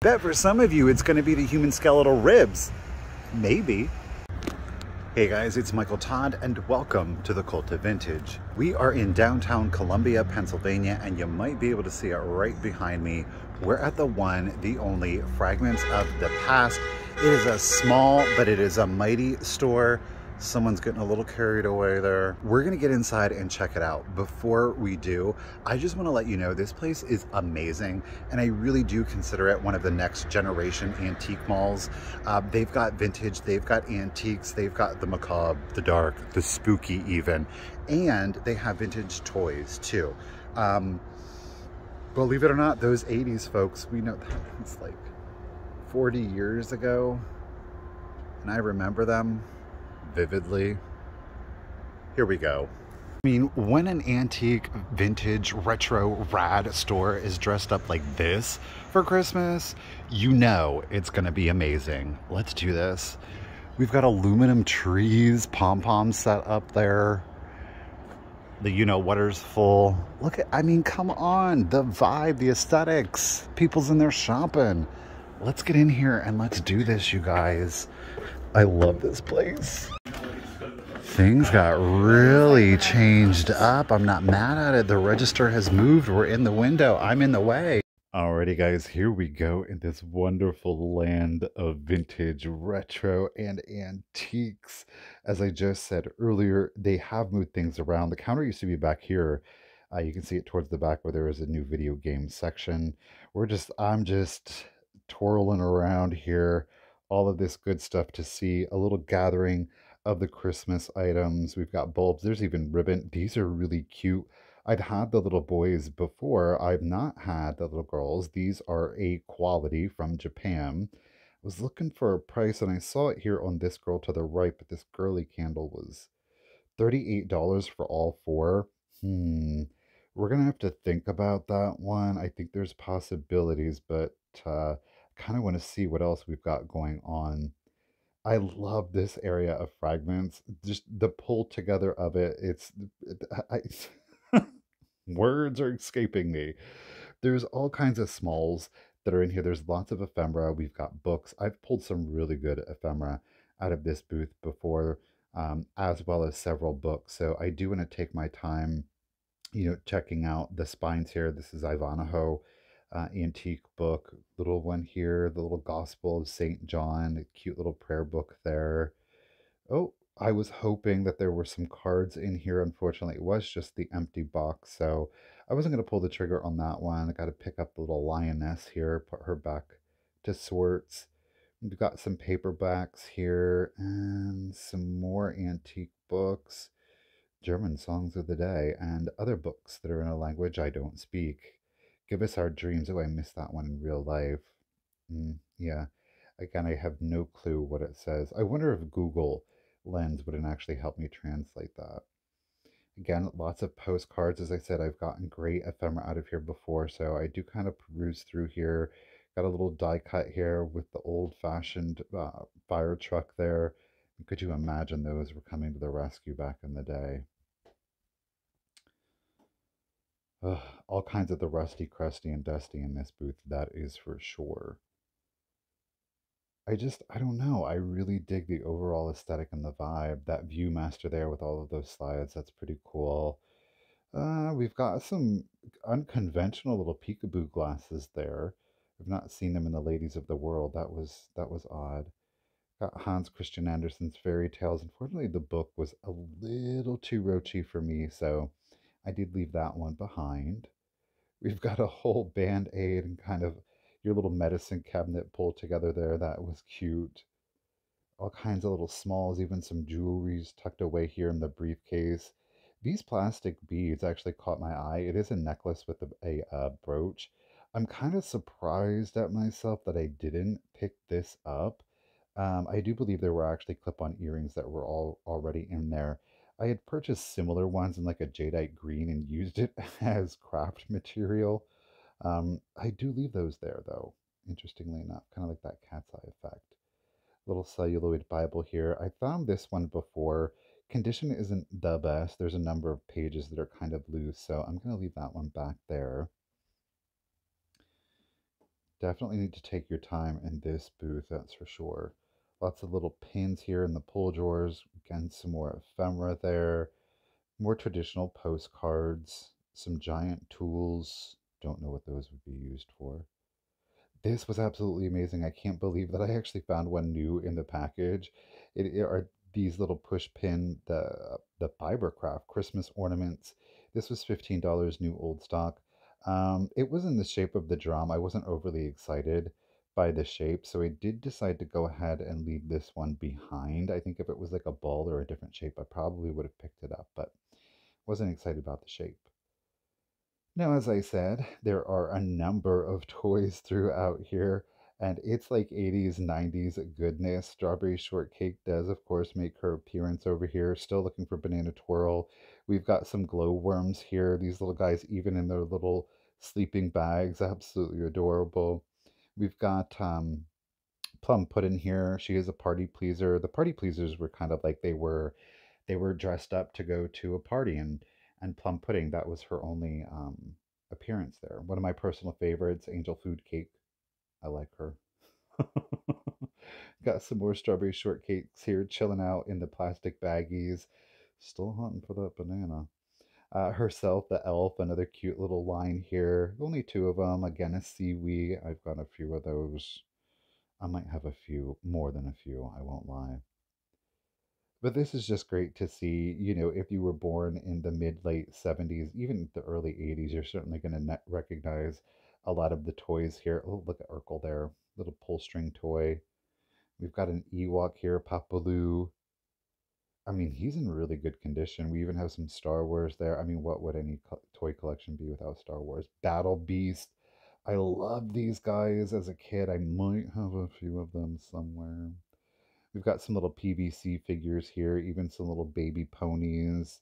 bet for some of you it's going to be the human skeletal ribs. Maybe. Hey guys, it's Michael Todd and welcome to the Cult of Vintage. We are in downtown Columbia, Pennsylvania, and you might be able to see it right behind me. We're at the one, the only Fragments of the Past. It is a small, but it is a mighty store. Someone's getting a little carried away there. We're gonna get inside and check it out. Before we do, I just wanna let you know this place is amazing, and I really do consider it one of the next generation antique malls. They've got vintage, they've got antiques, they've got the macabre, the dark, the spooky even, and they have vintage toys too. Believe it or not, those 80s folks, we know that it's like 40 years ago, and I remember them vividly. Here we go. I mean, when an antique, vintage, retro, rad store is dressed up like this for Christmas, you know it's gonna be amazing. Let's do this. We've got aluminum trees, pom-poms set up there. The you-know-whatter's full. Look at, I mean, come on, the vibe, the aesthetics. People's in there shopping. Let's get in here and let's do this, you guys. I love this place. Things got really changed up. I'm not mad at it. The register has moved. We're in the window. I'm in the way. Alrighty, guys, here we go in this wonderful land of vintage, retro, and antiques. As I just said earlier, they have moved things around. The counter used to be back here. You can see it towards the back where there is a new video game section. I'm just twirling around here. All of this good stuff to see. A little gathering of the Christmas items. We've got bulbs. There's even ribbon. These are really cute. I've had the little boys before. I've not had the little girls. These are a quality from Japan. I was looking for a price and I saw it here on this girl to the right, but this girly candle was $38 for all four. We're gonna have to think about that one. I think there's possibilities, but kind of want to see what else we've got going on. I love this area of Fragments. Just the pull together of it. Words are escaping me. There's all kinds of smalls that are in here. There's lots of ephemera. We've got books. I've pulled some really good ephemera out of this booth before, as well as several books. So I do want to take my time, checking out the spines here. This is Ivanhoe. Antique book, little one here, the little Gospel of St. John, a cute little prayer book there. Oh, I was hoping that there were some cards in here. Unfortunately, it was just the empty box, so I wasn't going to pull the trigger on that one. I got to pick up the little lioness here, put her back to sorts. We've got some paperbacks here and some more antique books, German songs of the day, and other books that are in a language I don't speak. Give Us Our Dreams. Oh, I missed that one in real life. Yeah. Again, I have no clue what it says. I wonder if Google Lens wouldn't actually help me translate that. Again, lots of postcards. As I said, I've gotten great ephemera out of here before, so I do kind of peruse through here. Got a little die cut here with the old-fashioned fire truck there. Could you imagine those were coming to the rescue back in the day? Ugh, all kinds of the rusty, crusty, and dusty in this booth, that is for sure. I don't know. I really dig the overall aesthetic and the vibe. That Viewmaster there with all of those slides, that's pretty cool. We've got some unconventional little peekaboo glasses there. I've not seen them in the Ladies of the World. That was odd. Got Hans Christian Andersen's Fairy Tales. Unfortunately, the book was a little too roachy for me, so I did leave that one behind. We've got a whole Band-Aid and kind of your little medicine cabinet pulled together there. That was cute. All kinds of little smalls, even some jewelries tucked away here in the briefcase. These plastic beads actually caught my eye. It is a necklace with a brooch. I'm kind of surprised at myself that I didn't pick this up. I do believe there were actually clip-on earrings that were already in there. I had purchased similar ones in like a jadeite green and used it as craft material. I do leave those there though, interestingly enough, kind of like that cat's eye effect. Little celluloid Bible here. I found this one before. Condition isn't the best. There's a number of pages that are kind of loose, so I'm going to leave that one back there. Definitely need to take your time in this booth, that's for sure. Lots of little pins here in the pull drawers. Again, some more ephemera there. More traditional postcards. Some giant tools. Don't know what those would be used for. This was absolutely amazing. I can't believe that I actually found one new in the package. It are these little push pin, the Fibercraft Christmas ornaments. This was $15 new old stock. It was in the shape of the drum. I wasn't overly excited by the shape, so I did decide to go ahead and leave this one behind. I think if it was like a ball or a different shape, I probably would have picked it up, but wasn't excited about the shape. Now, as I said, there are a number of toys throughout here, and it's like 80s, 90s goodness. Strawberry Shortcake does, of course, make her appearance over here. Still looking for Banana Twirl. We've got some glowworms here. These little guys, even in their little sleeping bags, absolutely adorable. We've got Plum Puddin' here. She is a party pleaser. The party pleasers were kind of like they were dressed up to go to a party, and Plum Pudding, that was her only appearance there. One of my personal favorites, Angel Food Cake. I like her. Got some more strawberry shortcakes here, chilling out in the plastic baggies. Still hunting for that banana. Herself, the elf, another cute little line here. Only two of them. Again, a seaweed. I've got a few of those. I might have a few, more than a few, I won't lie. But this is just great to see. If you were born in the mid late 70s, even the early 80s, you're certainly going to recognize a lot of the toys here. Oh, look at Urkel there, little pull string toy. We've got an Ewok here, Papaloo. I mean, he's in really good condition. We even have some Star Wars there. I mean, what would any toy collection be without Star Wars? Battle Beast. I loved these guys as a kid. I might have a few of them somewhere. We've got some little PVC figures here, even some little baby ponies,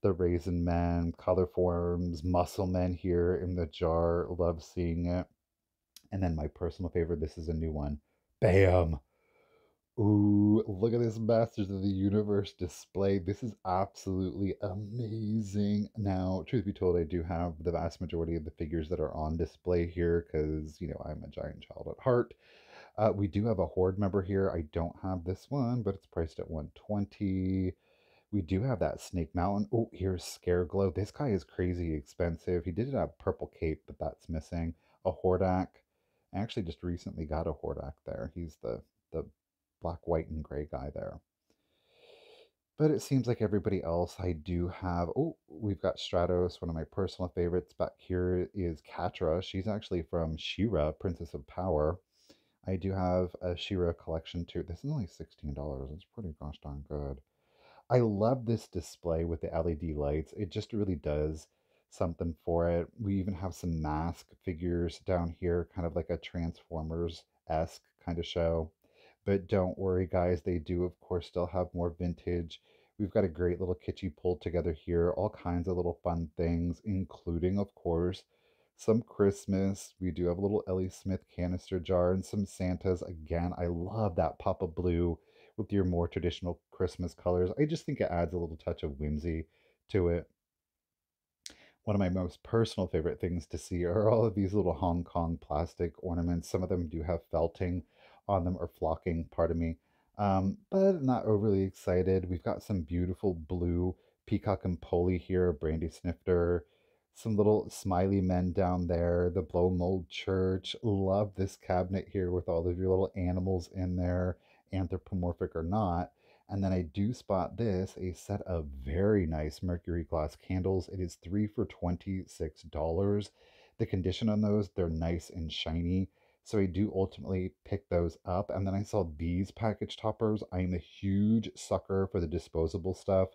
the Raisin Man, color forms, Muscle Men here in the jar. Love seeing it. And then my personal favorite, this is a new one. Bam! Ooh, look at this Masters of the Universe display. This is absolutely amazing. Now, truth be told, I do have the vast majority of the figures that are on display here because, I'm a giant child at heart. We do have a Horde member here. I don't have this one, but it's priced at 120. We do have that Snake Mountain. Oh, here's Scareglow. This guy is crazy expensive. He did have purple cape, but that's missing. A Hordak. I actually just recently got a Hordak there. He's the black, white, and gray guy there. But it seems like everybody else I do have. Oh, we've got Stratos, one of my personal favorites. Back here is Catra. She's actually from She-Ra, Princess of Power. I do have a She-Ra collection too. This is only $16. It's pretty gosh darn good. I love this display with the LED lights. It just really does something for it. We even have some mask figures down here, kind of like a Transformers-esque kind of show. But don't worry, guys, they do, of course, still have more vintage. We've got a great little kitschy pulled together here, all kinds of little fun things, including, of course, some Christmas. We do have a little Ellie Smith canister jar and some Santas. Again, I love that Papa Blue with your more traditional Christmas colors. I just think it adds a little touch of whimsy to it. One of my most personal favorite things to see are all of these little Hong Kong plastic ornaments. Some of them do have felting on them or flocking, pardon me, but not overly excited. We've got some beautiful blue peacock and polly here, brandy snifter, some little smiley men down there, the blow mold church. Love this cabinet here with all of your little animals in there, anthropomorphic or not. And then I do spot this, a set of very nice mercury glass candles. It is 3 for $26. The condition on those, they're nice and shiny. So I do ultimately pick those up. And then I saw these package toppers. I am a huge sucker for the disposable stuff.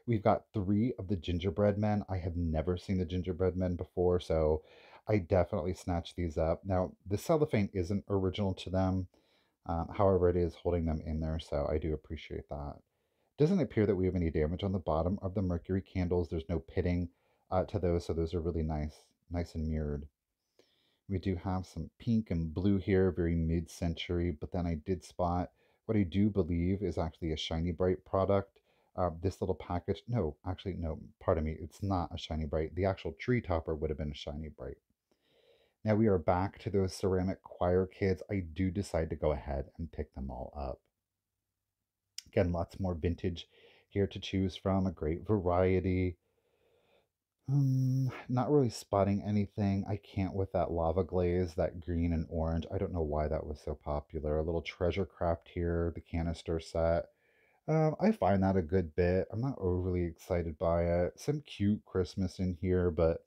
We've got three of the gingerbread men. I have never seen the gingerbread men before, so I definitely snatched these up. Now, the cellophane isn't original to them. However, it is holding them in there, so I do appreciate that. Doesn't appear that we have any damage on the bottom of the mercury candles. There's no pitting to those, so those are really nice and mirrored. We do have some pink and blue here, very mid-century, but then I did spot what I do believe is actually a Shiny Bright product. This little package, no, actually, no, pardon me, it's not a Shiny Bright. The actual tree topper would have been a Shiny Bright. Now we are back to those ceramic choir kids. I do decide to go ahead and pick them all up. Again, lots more vintage here to choose from, a great variety. Not really spotting anything. I can't with that lava glaze, that green and orange. I don't know why that was so popular. A little treasure craft here, the canister set. I find that a good bit. I'm not overly excited by it. Some cute Christmas in here, but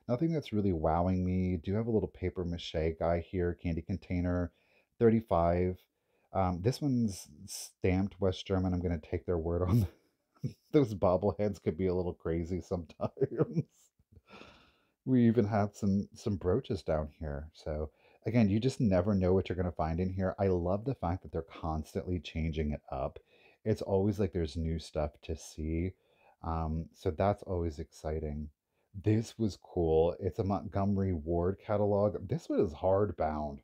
nothing that's really wowing me. Do have a little paper mache guy here, candy container, 35. This one's stamped West German. I'm going to take their word on those bobbleheads could be a little crazy sometimes. We even had some brooches down here. So again, you just never know what you're going to find in here. I love the fact that they're constantly changing it up. It's always like there's new stuff to see. So that's always exciting. This was cool. It's a Montgomery Ward catalog. This was hardbound.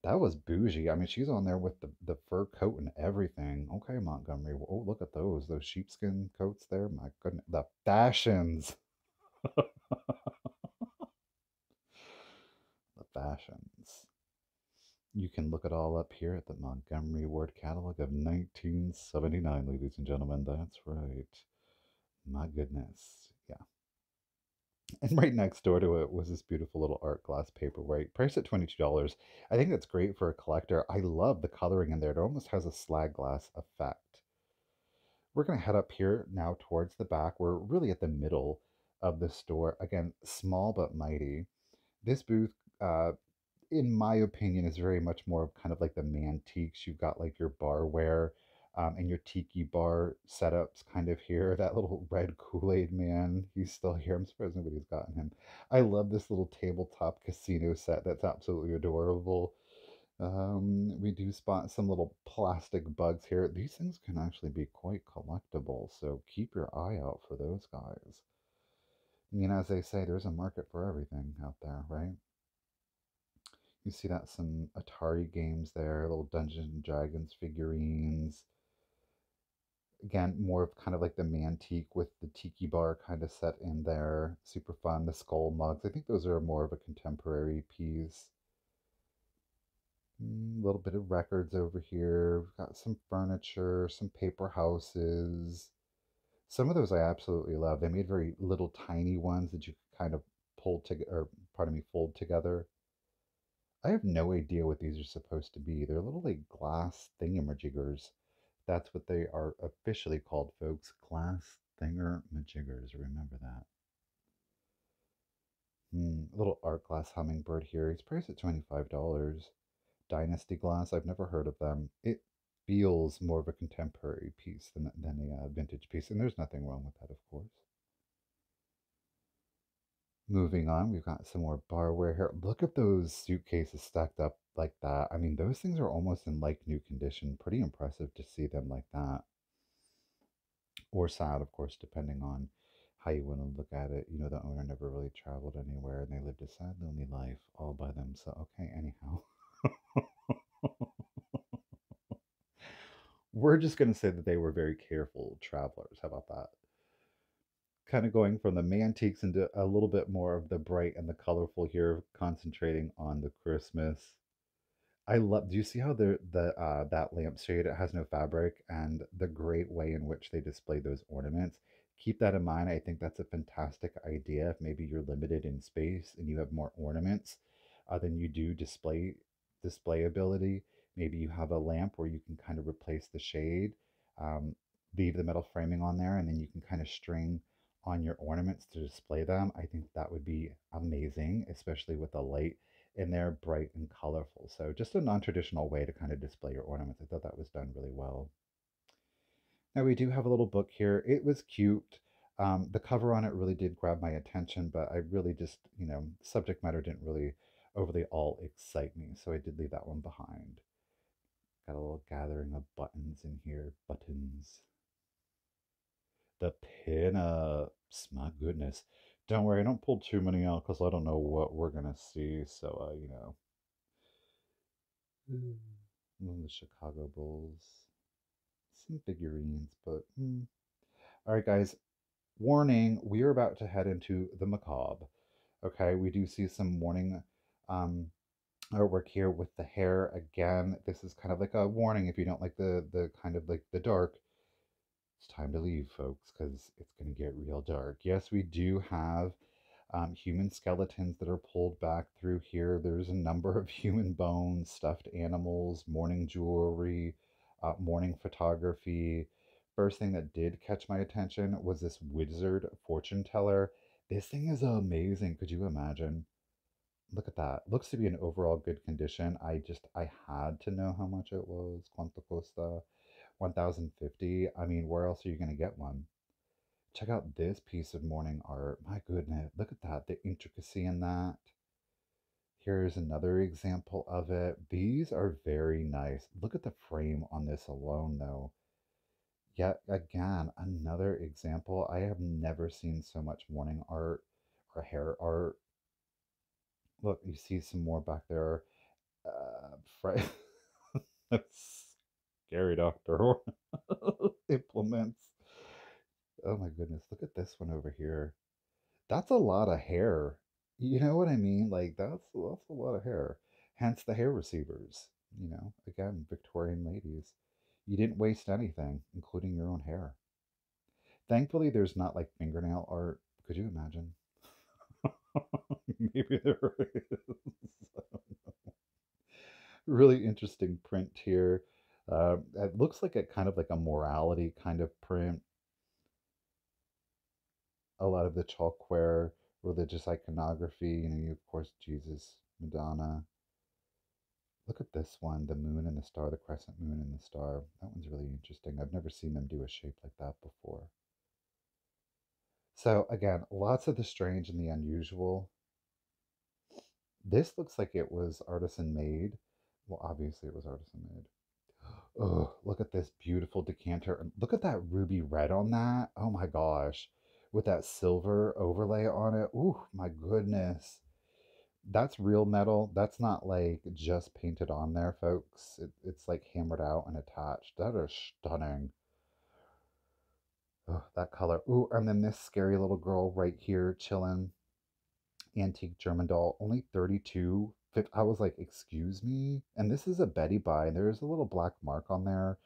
That was bougie. I mean, she's on there with the fur coat and everything. Okay, Montgomery. Oh, look at those sheepskin coats there. My goodness, the fashions, the fashions. You can look it all up here at the Montgomery Ward catalog of 1979, ladies and gentlemen. That's right. My goodness. Yeah. And right next door to it was this beautiful little art glass paperweight, priced at $22. I think that's great for a collector. I love the coloring in there. It almost has a slag glass effect. We're going to head up here now towards the back. We're really at the middle of the store. Again, small but mighty. This booth, in my opinion, is very much more of kind of like the mantiques. You've got like your barware and your tiki bar setups kind of here. That little red Kool-Aid man, he's still here. I'm surprised nobody's gotten him. I love this little tabletop casino set. That's absolutely adorable. We do spot some little plastic bugs here. These things can actually be quite collectible, so keep your eye out for those guys. I mean, as they say, there's a market for everything out there, right? You see that some Atari games there, little Dungeons and Dragons figurines. Again, more of kind of like the mantique with the tiki bar kind of set in there. Super fun. The skull mugs. I think those are more of a contemporary piece. A little bit of records over here. We've got some furniture, some paper houses. Some of those I absolutely love. They made very little tiny ones that you could kind of pull together, or pardon me, fold together. I have no idea what these are supposed to be. They're little like glass thingamajiggers. That's what they are officially called, folks. Glass thingamajiggers. Remember that. A little art glass hummingbird here. It's priced at $25. Dynasty glass. I've never heard of them. It feels more of a contemporary piece than a vintage piece, and there's nothing wrong with that, of course. Moving on, we've got some more barware here. Look at those suitcases stacked up like that. I mean, those things are almost in like new condition. Pretty impressive to see them like that. Or sad, of course, depending on how you want to look at it. You know, the owner never really traveled anywhere and they lived a sad, lonely life all by themselves. Okay, anyhow. We're just going to say that they were very careful travelers. How about that? Kind of going from the mantiques into a little bit more of the bright and the colorful here, concentrating on the Christmas. I love. Do you see how the that lampshade, it has no fabric, and the great way in which they display those ornaments? Keep that in mind. I think that's a fantastic idea. If maybe you're limited in space and you have more ornaments than you do display ability, maybe you have a lamp where you can kind of replace the shade, um, leave the metal framing on there, and then you can kind of string on your ornaments to display them. I think that would be amazing, especially with the light in there, bright and colorful. So just a non-traditional way to kind of display your ornaments. I thought that was done really well. Now we do have a little book here. It was cute. The cover on it really did grab my attention, but I really just, subject matter didn't really overly all excite me. So I did leave that one behind. Got a little gathering of buttons in here. Buttons. The pinups. My goodness. Don't worry, I don't pull too many out because I don't know what we're going to see. So, the Chicago Bulls. Some figurines, but all right, guys. Warning: we are about to head into the macabre. Okay, we do see some warning Um, Artwork here with the hair again. This is kind of like a warning if you don't like the kind of like the dark. It's time to leave, folks, because it's going to get real dark. Yes, we do have human skeletons that are pulled back through here. There's a number of human bones, stuffed animals, mourning jewelry, mourning photography. First thing that did catch my attention was this wizard fortune teller. This thing is amazing. Could you imagine? Look at that. Looks to be in overall good condition. I had to know how much it was. Quanto costa? 1050. I mean, where else are you going to get one? Check out this piece of morning art. My goodness, look at that. The intricacy in that. Here's another example of it. These are very nice. Look at the frame on this alone, though. Yet again, another example. I have never seen so much morning art or hair art. Look, you see some more back there. Fre- That's scary doctor implements. Oh my goodness, look at this one over here. That's a lot of hair. You know what I mean? Like that's a lot of hair. Hence the hair receivers. Again, Victorian ladies. You didn't waste anything, including your own hair. Thankfully, there's not like fingernail art. Could you imagine? Maybe there is. Really interesting print here. It looks like a kind of like a morality kind of print. A lot of the chalkware, religious iconography, of course, Jesus, Madonna. Look at this one, the moon and the star, the crescent moon and the star. That one's really interesting. I've never seen them do a shape like that before. So again, lots of the strange and the unusual. This looks like it was artisan made. Well, obviously it was artisan made. Oh, look at this beautiful decanter. And look at that ruby red on that. Oh my gosh. With that silver overlay on it. Ooh, my goodness. That's real metal. That's not like just painted on there, folks. It's like hammered out and attached. That is stunning. Oh, that color. Ooh, and then this scary little girl right here chilling. Antique German doll. Only 32. I was like, excuse me? And this is a Betty buy. There's a little black mark on there.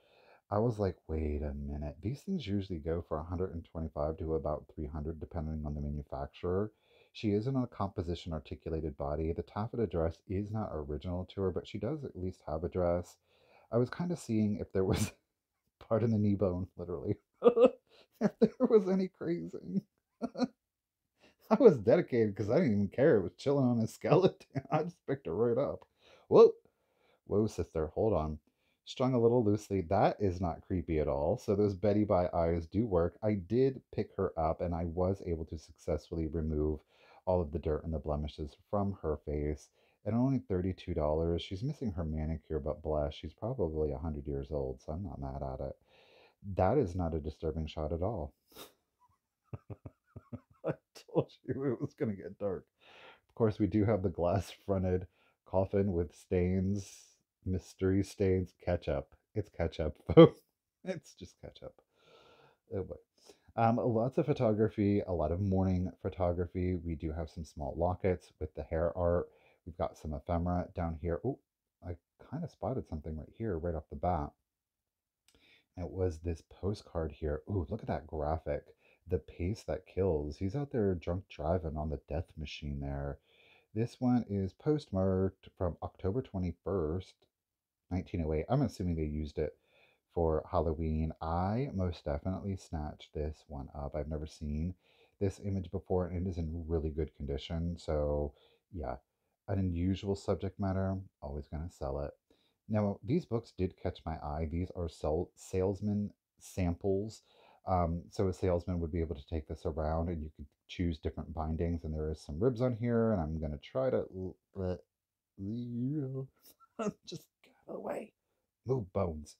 I was like, wait a minute. These things usually go for 125 to about 300 depending on the manufacturer. She is in a composition articulated body. The taffeta dress is not original to her, but she does at least have a dress. I was kind of seeing if there was part in the knee bone, literally. If there was any crazing. I was dedicated because I didn't even care. It was chilling on his skeleton. I just picked her right up. Whoa. Whoa, sister, hold on. Strung a little loosely. That is not creepy at all. So those Betty by eyes do work. I did pick her up and I was able to successfully remove all of the dirt and the blemishes from her face. And only $32. She's missing her manicure, but bless, she's probably 100 years old, so I'm not mad at it. That is not a disturbing shot at all. I told you it was going to get dark. Of course, we do have the glass fronted coffin with stains, mystery stains, ketchup. It's ketchup, folks. It's just ketchup. Oh boy. Lots of photography, a lot of morning photography. We do have some small lockets with the hair art. We've got some ephemera down here. Oh, I kind of spotted something right here, right off the bat. It was this postcard here. Ooh, look at that graphic. The pace that kills. He's out there drunk driving on the death machine there. This one is postmarked from October 21st, 1908. I'm assuming they used it for Halloween. I most definitely snatched this one up. I've never seen this image before, and it is in really good condition. So, yeah, an unusual subject matter. Always going to sell it. Now, these books did catch my eye. These are salesman samples. So a salesman would be able to take this around and you could choose different bindings. And there is some ribs on here, and I'm going to try to just get away. Move bones.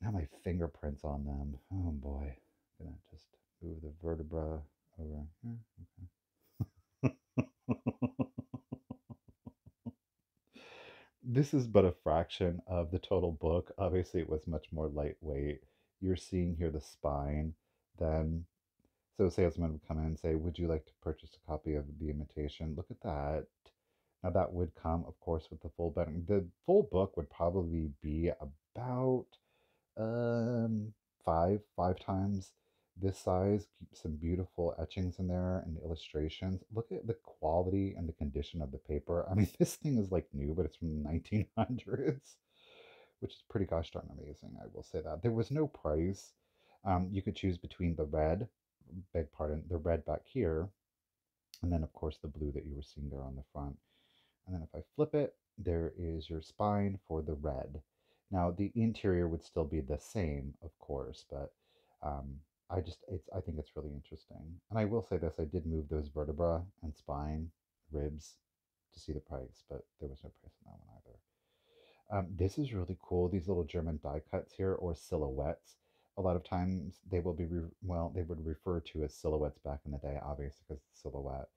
Now my fingerprints on them. Oh boy. I'm gonna just move the vertebra over here. Okay. This is but a fraction of the total book. Obviously, it was much more lightweight. You're seeing here the spine. Then, so a salesman would come in and say, would you like to purchase a copy of The Imitation? Look at that. Now that would come, of course, with the full book. The full book would probably be about five times this size. Keep some beautiful etchings in there and illustrations. Look at the quality and the condition of the paper. I mean, this thing is like new, but it's from the 1900s, which is pretty gosh darn amazing. I will say that. There was no price. You could choose between the red, beg pardon, the red back here, and then of course the blue that you were seeing there on the front. And then if I flip it, there is your spine for the red. Now the interior would still be the same, of course, but I think it's really interesting. And I will say this, I did move those vertebra and spine, ribs, to see the price, but there was no price on that one either. This is really cool. These little German die cuts here, or silhouettes. A lot of times they will be, well, they would refer to as silhouettes back in the day, obviously, because it's silhouette.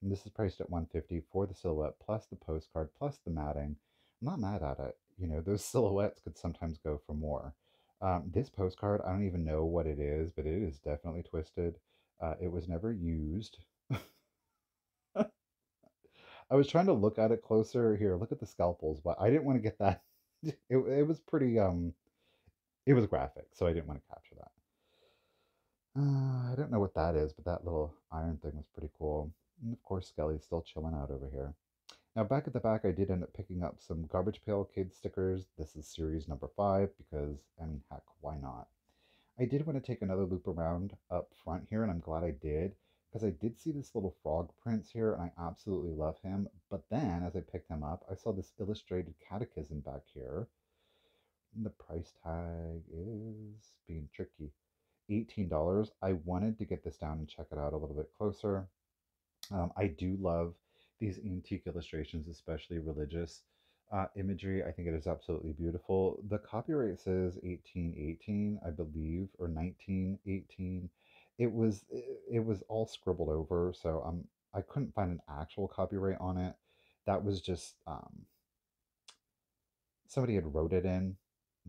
And this is priced at $150 for the silhouette, plus the postcard, plus the matting. I'm not mad at it. You know, those silhouettes could sometimes go for more. This postcard, I don't even know what it is, but it is definitely twisted. It was never used. I was trying to look at it closer. Here, look at the scalpels, but I didn't want to get that. It was pretty, it was graphic, so I didn't want to capture that. I don't know what that is, but that little iron thing was pretty cool. And of course, Skelly's still chilling out over here. Now, back at the back, I did end up picking up some Garbage Pail Kids stickers. This is series number 5 because, I mean, heck, why not? I did want to take another loop around up front here, and I'm glad I did, because I did see this little frog prince here, and I absolutely love him. But then, as I picked him up, I saw this illustrated catechism back here. And the price tag is being tricky. $18. I wanted to get this down and check it out a little bit closer. I do love these antique illustrations, especially religious imagery. I think it is absolutely beautiful. The copyright says 1818, I believe, or 1918. It was all scribbled over, so I couldn't find an actual copyright on it. That was just somebody had wrote it in.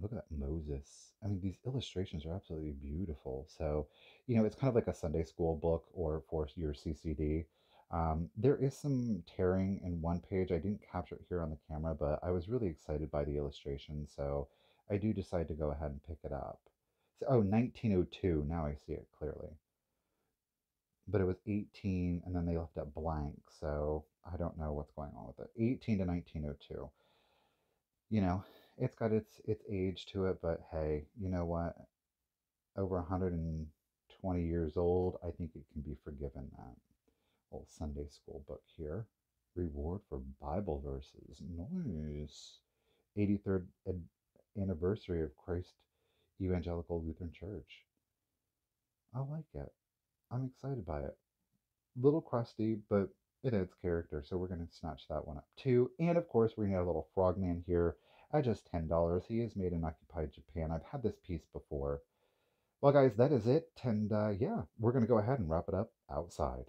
Look at that Moses. I mean, these illustrations are absolutely beautiful. So, you know, it's kind of like a Sunday school book or for your CCD. There is some tearing in one page. I didn't capture it here on the camera, but I was really excited by the illustration, so I do decide to go ahead and pick it up. So, oh, 1902. Now I see it clearly. But it was 18, and then they left it blank, so I don't know what's going on with it. 18 to 1902. You know, it's got its age to it, but hey, you know what? Over 120 years old, I think it can be forgiven that. Old Sunday school book here. Reward for Bible verses. Nice. 83rd anniversary of Christ Evangelical Lutheran Church. I like it. I'm excited by it. Little crusty, but it adds character, so we're going to snatch that one up too. And of course, we're going to have a little frogman here at just $10. He is made in occupied Japan. I've had this piece before. Well, guys, that is it. And yeah, we're going to go ahead and wrap it up outside.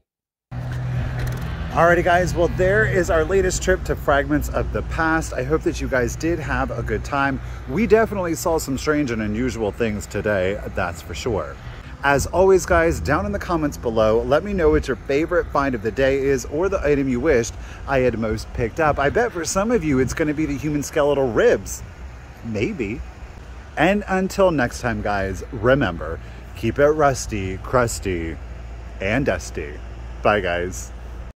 Alrighty, guys, well, there is our latest trip to Fragments of the Past. I hope that you guys did have a good time. We definitely saw some strange and unusual things today, that's for sure. As always, guys, down in the comments below, let me know what your favorite find of the day is, or the item you wished I had most picked up. I bet for some of you it's going to be the human skeletal ribs. Maybe. And until next time, guys, remember, keep it rusty, crusty, and dusty. Bye, guys.